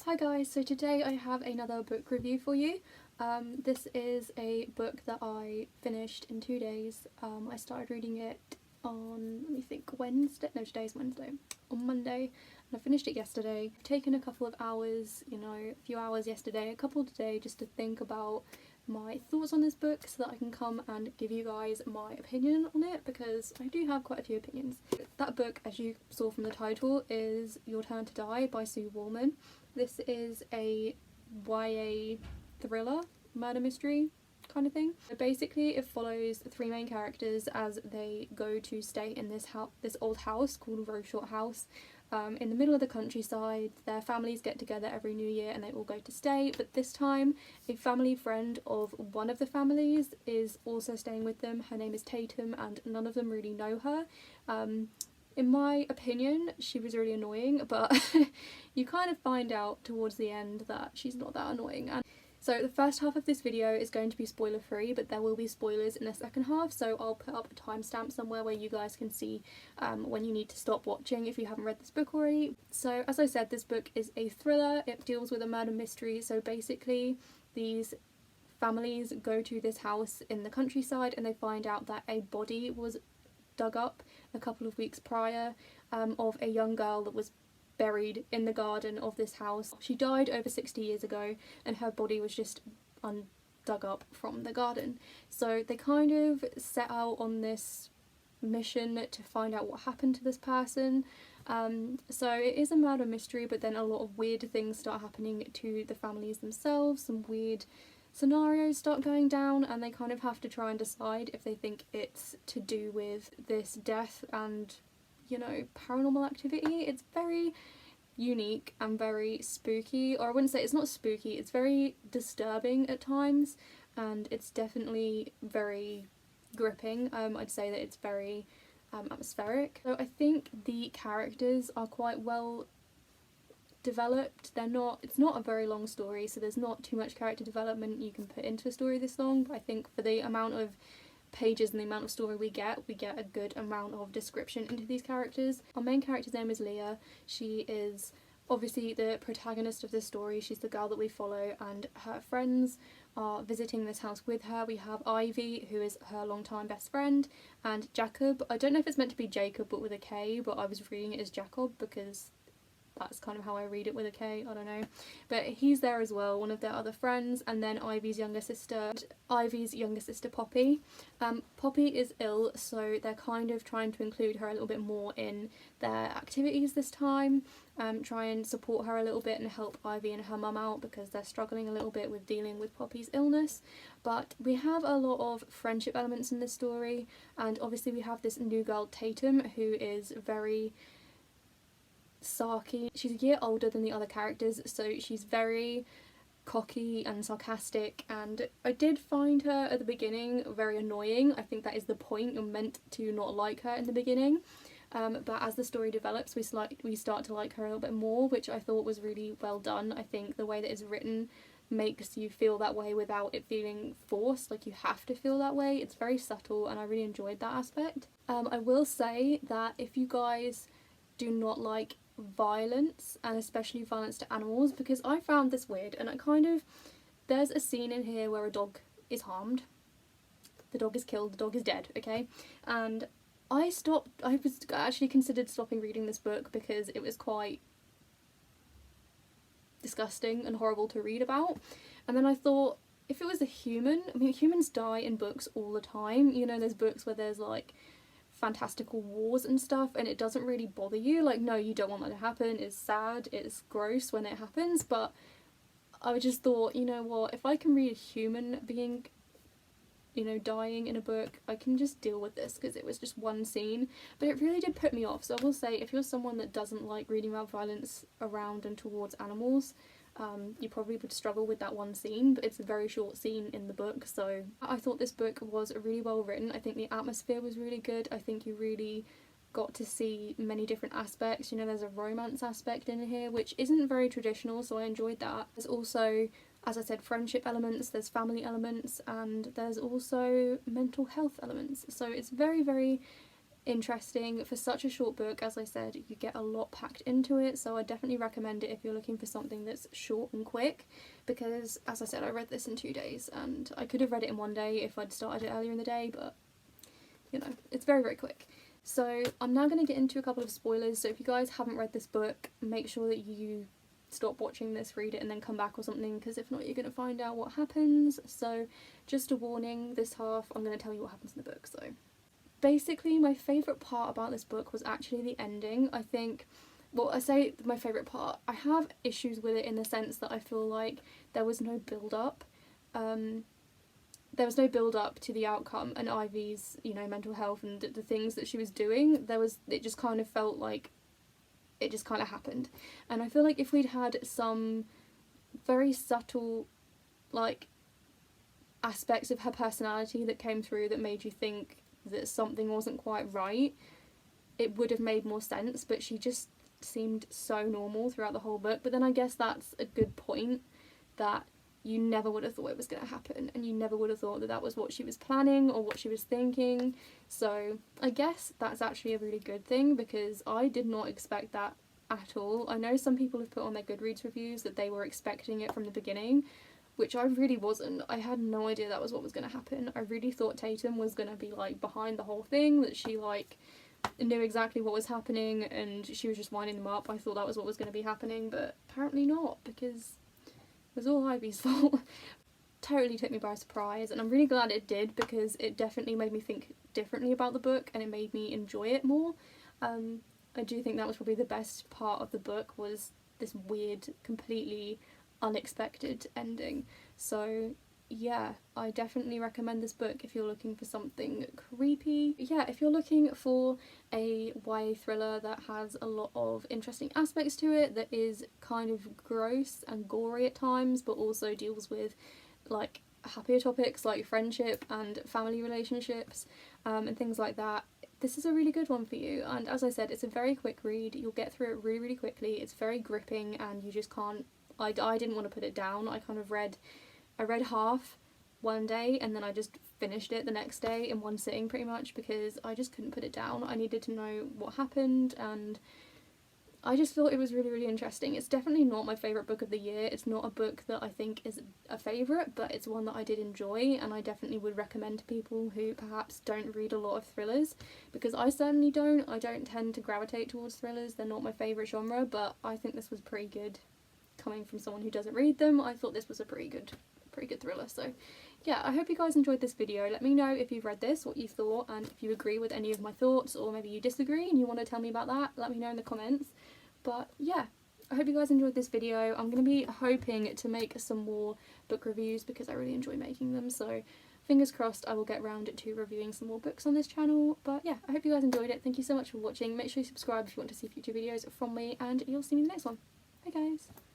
Hi guys, so today I have another book review for you. This is a book that I finished in 2 days. I started reading it on, Wednesday? No, today's Wednesday. On Monday, and I finished it yesterday. I've taken a couple of hours, a few hours yesterday, a couple today, just to think about my thoughts on this book so that I can come and give you guys my opinion on it, because I do have quite a few opinions. That book, as you saw from the title, is Your Turn to Die by Sue Wallman. This is a YA thriller, murder mystery kind of thing. So basically it follows the three main characters as they go to stay in this old house called Rowshort House. In the middle of the countryside. Their families get together every New Year and they all go to stay, but this time a family friend of one of the families is also staying with them. Her name is Tatum and none of them really know her. In my opinion, she was really annoying, but you kind of find out towards the end that she's not that annoying. And so the first half of this video is going to be spoiler free, but there will be spoilers in the second half, so I'll put up a timestamp somewhere where you guys can see when you need to stop watching if you haven't read this book already. So as I said, this book is a thriller. It deals with a murder mystery. So basically these families go to this house in the countryside and they find out that a body was dug up a couple of weeks prior of a young girl that was buried in the garden of this house. She died over 60 years ago and her body was just dug up from the garden. So they kind of set out on this mission to find out what happened to this person. So it is a murder mystery, but then a lot of weird things start happening to the families themselves. Some weird scenarios start going down and they kind of have to try and decide if they think it's to do with this death and paranormal activity. It's very unique and very spooky, or I wouldn't say it's not spooky, it's very disturbing at times, and it's definitely very gripping. I'd say that it's very atmospheric. So I think the characters are quite well developed. It's not a very long story, so there's not too much character development you can put into a story this long, but I think for the amount of pages and the amount of story we get a good amount of description into these characters. Our main character's name is Leah. She is obviously the protagonist of this story. She's the girl that we follow, and her friends are visiting this house with her. We have Ivy, who is her longtime best friend, and Jacob. I don't know if it's meant to be Jacob but with a K, but I was reading it as Jacob because that's kind of how I read it, with a K, I don't know. But he's there as well, one of their other friends, and then Ivy's younger sister Poppy. Poppy is ill, so they're kind of trying to include her a little bit more in their activities this time, try and support her a little bit and help Ivy and her mum out because they're struggling a little bit with dealing with Poppy's illness. But we have a lot of friendship elements in this story, and obviously we have this new girl Tatum who is very sarky. She's a year older than the other characters, so she's very cocky and sarcastic, and I did find her at the beginning very annoying. I think that is the point. You're meant to not like her in the beginning, but as the story develops we start to like her a little bit more, which I thought was really well done. I think the way that it's written makes you feel that way without it feeling forced, like you have to feel that way. It's very subtle and I really enjoyed that aspect. I will say that if you guys do not like violence, and especially violence to animals, because I found this weird, and there's a scene in here where a dog is harmed, the dog is killed, the dog is dead, okay, and I was actually considered stopping reading this book because it was quite disgusting and horrible to read about. And then I thought, if it was a human, humans die in books all the time, there's books where there's like fantastical wars and stuff and it doesn't really bother you, like, no, you don't want that to happen, it's sad, it's gross when it happens, but I just thought, you know what, if I can read a human being dying in a book, I can just deal with this, because it was just one scene, but it really did put me off. So I will say, if you're someone that doesn't like reading about violence around and towards animals, you probably would struggle with that one scene, but it's a very short scene in the book. So I thought this book was really well written. I think the atmosphere was really good. I think you really got to see many different aspects. There's a romance aspect in here which isn't very traditional, so I enjoyed that. There's also, as I said, friendship elements, there's family elements, and there's also mental health elements. So it's very, very interesting. For such a short book, as I said, you get a lot packed into it, so I definitely recommend it if you're looking for something that's short and quick, because as I said, I read this in 2 days, and I could have read it in 1 day if I'd started it earlier in the day, but you know, it's very, very quick. So I'm now going to get into a couple of spoilers, so if you guys haven't read this book, make sure that you stop watching this, read it, and then come back or something, because if not, you're going to find out what happens. So just a warning, this half I'm going to tell you what happens in the book. So basically, my favourite part about this book was actually the ending. I think, well, I say my favourite part, I have issues with it in the sense that I feel like there was no build-up. There was no build-up to the outcome and Ivy's, you know, mental health and the things that she was doing. It just kind of felt like it just kind of happened. And I feel like if we'd had some very subtle, like, aspects of her personality that came through that made you think that something wasn't quite right, it would have made more sense, but she just seemed so normal throughout the whole book. But then I guess that's a good point, that you never would have thought it was going to happen, and you never would have thought that that was what she was planning or what she was thinking. So I guess that's actually a really good thing, because I did not expect that at all. I know some people have put on their Goodreads reviews that they were expecting it from the beginning, which I really wasn't. I had no idea that was what was going to happen. I really thought Tatum was going to be like behind the whole thing, that she like knew exactly what was happening and she was just winding them up. I thought that was what was going to be happening, but apparently not, because it was all Ivy's fault. Totally took me by surprise, and I'm really glad it did, because it definitely made me think differently about the book and it made me enjoy it more. I do think that was probably the best part of the book, was this weird, completely unexpected ending. So yeah, I definitely recommend this book if you're looking for something creepy. Yeah, if you're looking for a YA thriller that has a lot of interesting aspects to it, that is kind of gross and gory at times, but also deals with like happier topics like friendship and family relationships, and things like that, this is a really good one for you. And as I said, it's a very quick read. You'll get through it really, really quickly. It's very gripping, and you just can't, I didn't want to put it down. I read half one day and then I just finished it the next day in one sitting pretty much, because I just couldn't put it down. I needed to know what happened, and I just thought it was really, really interesting. It's definitely not my favourite book of the year. It's not a book that I think is a favourite, but it's one that I did enjoy, and I definitely would recommend to people who perhaps don't read a lot of thrillers, because I certainly don't. I don't tend to gravitate towards thrillers. They're not my favourite genre, but I think this was pretty good. Coming from someone who doesn't read them, I thought this was a pretty good thriller. So yeah, I hope you guys enjoyed this video. Let me know if you've read this, what you thought, and if you agree with any of my thoughts, or maybe you disagree and you want to tell me about that, let me know in the comments. But yeah, I hope you guys enjoyed this video. I'm going to be hoping to make some more book reviews, because I really enjoy making them, so fingers crossed I will get around to reviewing some more books on this channel. But yeah, I hope you guys enjoyed it. Thank you so much for watching. Make sure you subscribe if you want to see future videos from me, and you'll see me in the next one. Bye guys!